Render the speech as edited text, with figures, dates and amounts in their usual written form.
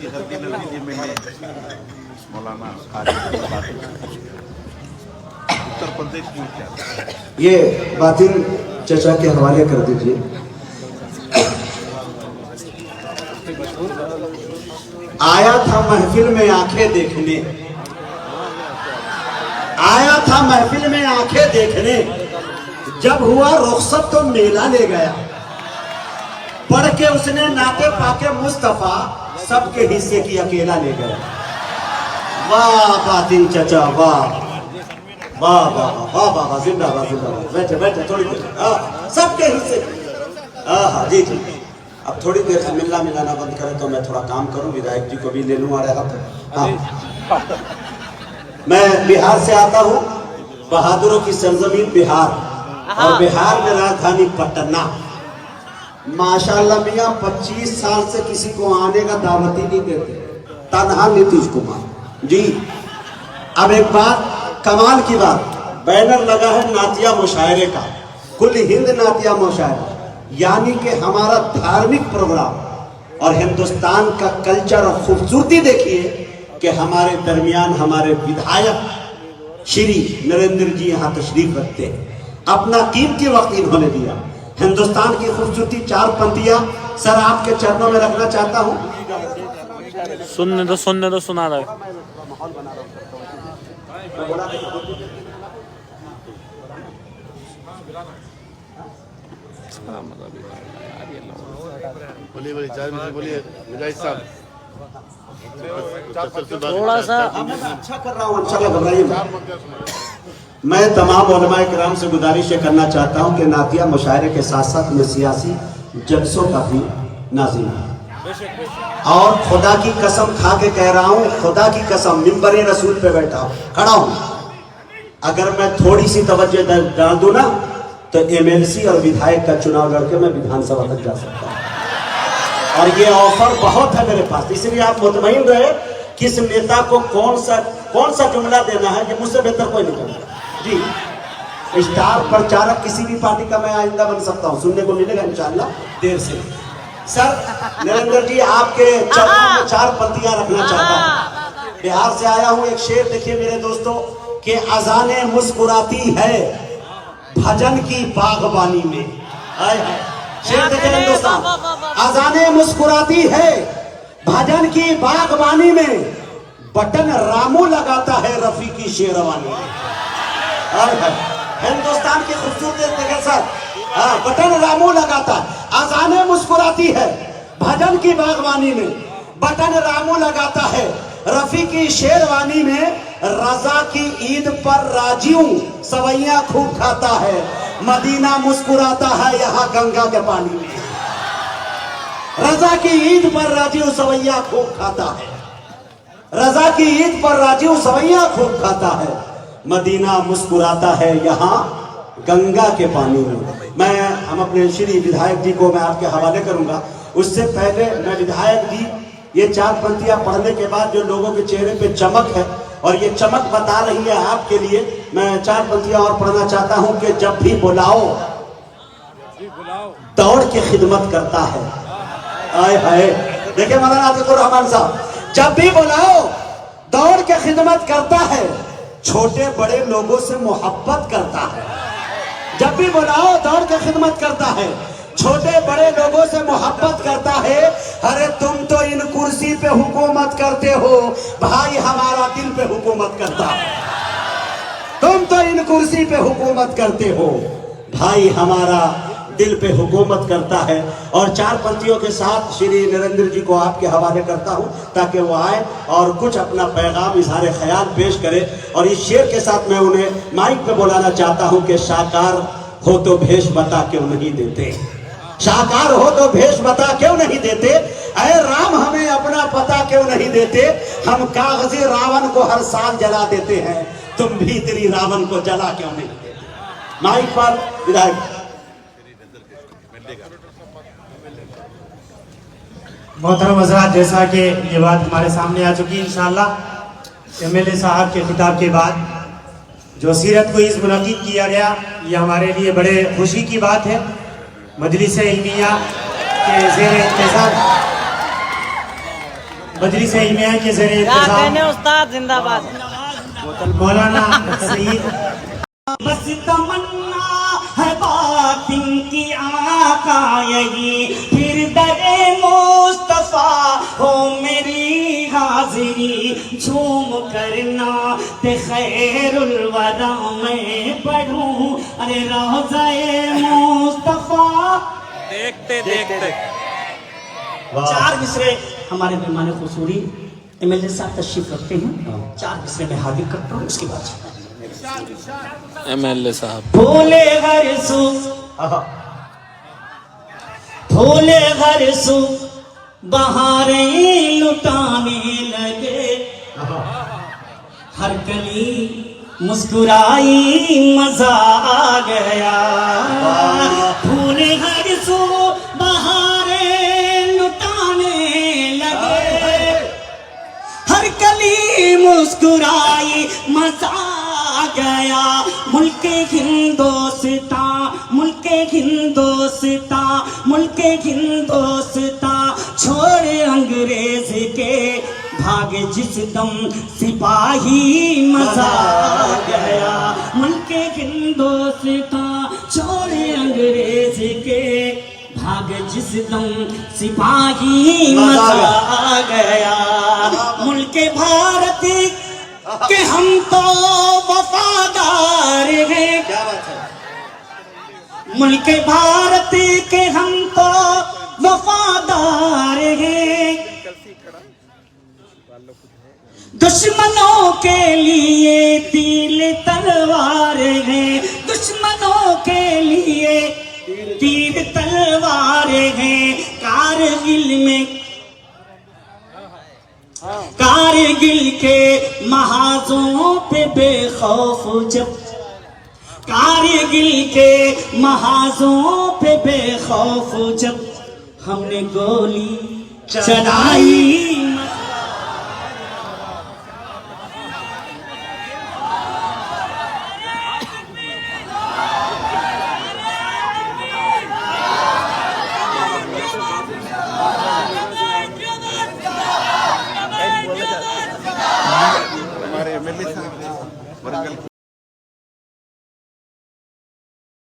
की सर्दी में भी मैंने मौलाना उत्तर प्रदेश में क्या ये बातिल चचा के हवाले कर दीजिए। आया था महफिल में आंखें देखने, आया था महफिल में आंखें देखने, जब हुआ रुखसत तो मेला ले गया। पढ़ के उसने नाते पाके मुस्तफा, सबके हिस्से की अकेला ले गया। वाह बातिल चचा, वाह वाह वाह वाह वाह, जिंदाबाद जिंदाबाद। बैठे बैठे थोड़ी देर, सबके हिस्से। हाँ जी जी, अब थोड़ी देर से मिलना मिलाना बंद करें तो मैं थोड़ा काम करूं, विधायक जी को भी ले लूं आ रहा था। हाँ, मैं बिहार से आता हूं, बहादुरों की सरजमीन बिहार, और बिहार में राजधानी पटना। माशाल्लाह मियां 25 साल से किसी को आने का दावत ही नहीं देते, तन्हा नीतीश कुमार जी। अब एक बात, कमाल की बात, बैनर लगा है नातिया मुशायरे का, कुल हिंद नातिया मुशायरा, यानी कि हमारा धार्मिक प्रोग्राम। और हिंदुस्तान का कल्चर और खूबसूरती देखिए कि हमारे दरमियान हमारे विधायक श्री नरेंद्र जी यहाँ तशरीफ रखते हैं, अपना कीमती वक्त इन्होंने दिया। हिंदुस्तान की खूबसूरती चार पंक्तियां सर आपके चरणों में रखना चाहता हूँ। सुनने तो सुना रहा है। बोलिए बोलिए विधायक साहब, थोड़ा सा अच्छा कर रहा हूँ, अच्छा घबराइए। मैं तमाम उलमाए किराम से गुजारिश करना चाहता हूँ कि नातिया मुशायरे के साथ साथ में सियासी जलसों का भी नाज़िम है। और खुदा की कसम खा के कह रहा हूँ, खुदा की कसम, मिंबर रसूल पे बैठा हूँ, खड़ा हूँ, अगर मैं थोड़ी सी तवज्जो डाल दूं ना तो एमएलसी और विधायक का चुनाव लड़के मैं विधानसभा तक जा सकता हूँ। और ये ऑफर बहुत है मेरे पास, इसलिए आप मुतमईन रहे किस नेता को कौन सा जुमला देना है, ये मुझसे बेहतर कोई नहीं करता जी। स्टार प्रचारक किसी भी पार्टी का मैं आइंदा बन सकता हूँ, सुनने को मिलेगा इंशाअल्लाह देर से। सर नरेंद्र जी, आपके चरणों में चार पंक्तियां रखना चाहता हूँ। बिहार से आया हूँ, एक शेर देखिए मेरे दोस्तों, कि अजाने मुस्कुराती है भजन की बागबानी में। शेर देखिए हिंदुस्तान, अजाने मुस्कुराती है भजन की बागबानी में, बटन रामू लगाता है रफी की शेरवानी में। हिंदुस्तान की खूबसूरती देखें सर, बटन रामू लगाता है, अजाने मुस्कुराती है भजन की बागवानी में, बटन रामू लगाता है रफी की शेरवानी में, रजा की ईद पर राजीव सवैया खूब खाता है, मदीना मुस्कुराता है यहाँ गंगा के पानी में। रजा की ईद पर राजीव सवैया खूब खाता है, रजा की ईद पर राजीव सवैया खूब खाता है, मदीना मुस्कुराता है यहाँ गंगा के पानी में। हम अपने श्री विधायक जी को मैं आपके हवाले करूंगा। उससे पहले मैं विधायक जी, ये चार पंक्तियां पढ़ने के बाद जो लोगों के चेहरे पे चमक है, और ये चमक बता रही है आपके लिए, मैं चार पंक्तियां और पढ़ना चाहता हूं कि जब भी बुलाओ दौड़ के खिदमत करता है। आए हाय, देखिए मौलाना आतिकुर रहमान साहब, जब भी बुलाओ दौड़ के खिदमत करता है, छोटे बड़े लोगों से मोहब्बत करता है। जब भी बुलाओ दौड़ के खिदमत करता है, छोटे बड़े लोगों से मोहब्बत करता है। अरे तुम तो इन कुर्सी पे हुकूमत करते हो, भाई हमारा दिल पे हुकूमत करता है। तुम तो इन कुर्सी पे हुकूमत करते हो, भाई हमारा दिल पे हुकूमत करता है। और चार पंक्तियों के साथ श्री नरेंद्र जी को आपके हवाले करता हूं ताकि वो आए और कुछ अपना पैगाम इजहार ख्याल पेश करे। और इस शेर के साथ मैं उन्हें माइक पे बुलाना चाहता हूं कि साकार हो तो भेष बता क्यों नहीं देते, साकार हो तो भेष बता क्यों नहीं देते, अरे राम हमें अपना पता क्यों नहीं देते, हम कागजी रावण को हर साल जला देते हैं, तुम भीतरी रावण को जला क्यों नहीं देते। माइक पर विधायक। मोहतरम हज़रात, जैसा कि ये बात हमारे सामने आ चुकी है, इंशाअल्लाह एमएलए साहब के खिताब के बाद जो सीरत को इस मुनक़िद किया गया, ये हमारे लिए बड़े खुशी की बात है। मजलिस इल्मिया के ज़ेर इंतज़ाम बदरी से इमाम के जरिए क्या कहने उस्ताद जिंदाबाद। मौलाना सईद बस तमन्ना है बात इनकी आका यही, फिर दरे मुस्तफा हो मेरी हाजिरी, झूम करना ते खैरुल वरा मैं पढ़ूं, अरे रोज़ाए मुस्तफा। देखते देखते चार मिसरे हमारे मेहमान खुसूरी एमएलए साहब तशरीफ रखते हैं, चार मिसरे में हाजिर करता हूँ, उसके बाद MLA साहब। फूले हर सू फूले हर सू बहारें लुटाने लगे, हर गली मुस्कुराई मजा आ गया, फूले हर सू बहारें लुटाने लगे, हर गली मुस्कुराई मजा आ गया, मुल्के हिंदोस्तां मुल्के हिंदोस्तां मुल्के हिंदोस्तां छोड़ अंग्रेज के भागे जिस दम सिपाही मजा आ गया, मुल्के हिंदोस्तां छोड़ अंग्रेज के भागे जिस दम सिपाही मजा आ गया, मुल्के भारत कि हम तो वफादार हैं, क्या बात है, मुल्क भारत के हम तो वफादार हैं, दुश्मनों के लिए तीर तलवार है, दुश्मनों के लिए तीर तलवार है, कारगिल के महाजों पे बेखौफ जब, कारगिल के महाजों पे बेखौफ जब हमने गोली चलाई